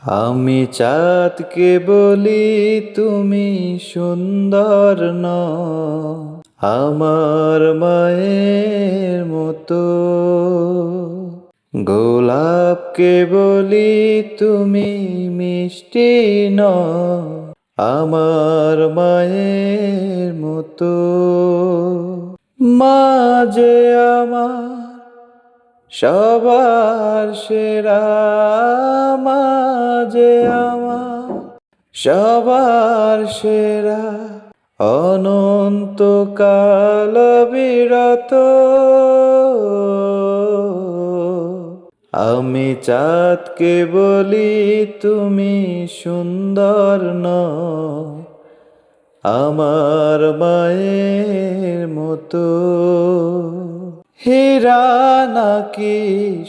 আমি চাঁদকে বলি তুমি সুন্দর নও, আমার মায়ের মতো। গোলাপকে বলি তুমি মিষ্টি নও, আমার মায়ের মতো। মা যে আমার সবার সেরা, মা যে আমার সবার সেরা, অনন্তকাল বিরত। আমি চাঁদকে বলি তুমি সুন্দর নও, আমার মায়ের মতো। হীরা নাকি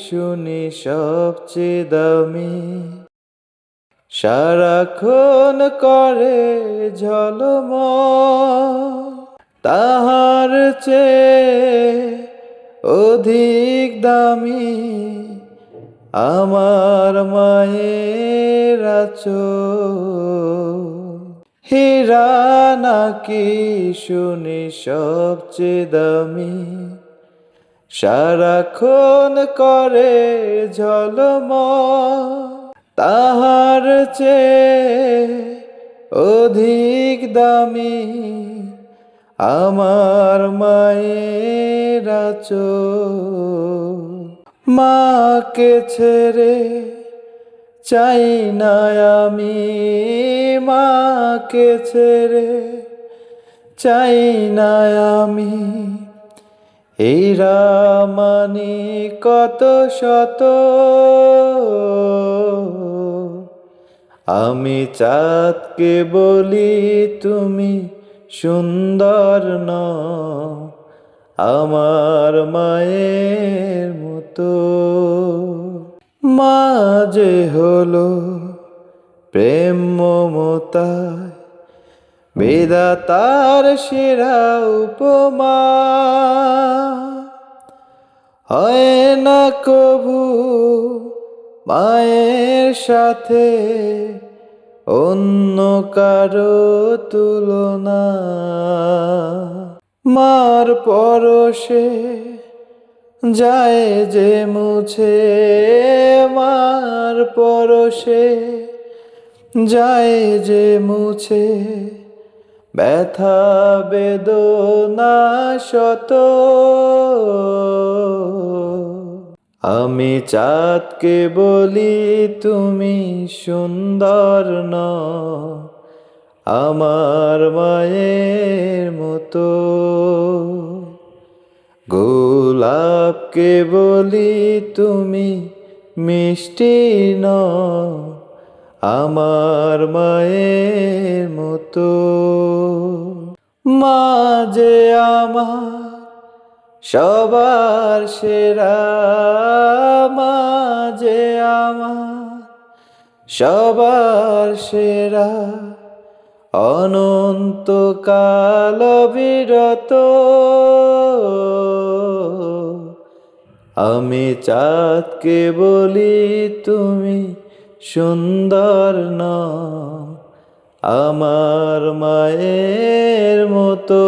শুনি সবচেয়ে দামি, সারাক্ষণ করে ঝলমল, তাহার চেয়ে অধিক দামি আমার মায়ের আঁচল। হীরা নাকি শুনি সবচেয়ে দামি, সারাক্ষণ করে ঝলমল, তাহার চেয়ে অধিক দামি আমার মায়ের আঁচল। মাকে ছেড়ে চাই না আমি, মাকে ছেড়ে চাই না আমি, হীরা মানি কত শত। আমি চাঁদকে বলি তুমি সুন্দর নও, আমার মায়ের মতো। মা যে হলো প্রেম মমতায় বিধাতার সেরা উপমা, হয় না কভু মায়ের সাথে অন্য কারো তুলনা। মার পরশে যায় যে মুছে, মার পরশে যায় যে মুছে, ব্যথা বেদনা শত। আমি চাঁদকে বলি তুমি সুন্দর নও, আমার মায়ের মতো। গোলাপকে বলি তুমি মিষ্টি নও, আমার মায়ের মতো। মা যে আমার সবার সেরা, মা যে আমার সবার সেরা, অনন্তকাল বিরত। আমি চাঁদকে বলি তুমি সুন্দর নও, আমার মায়ের মতো।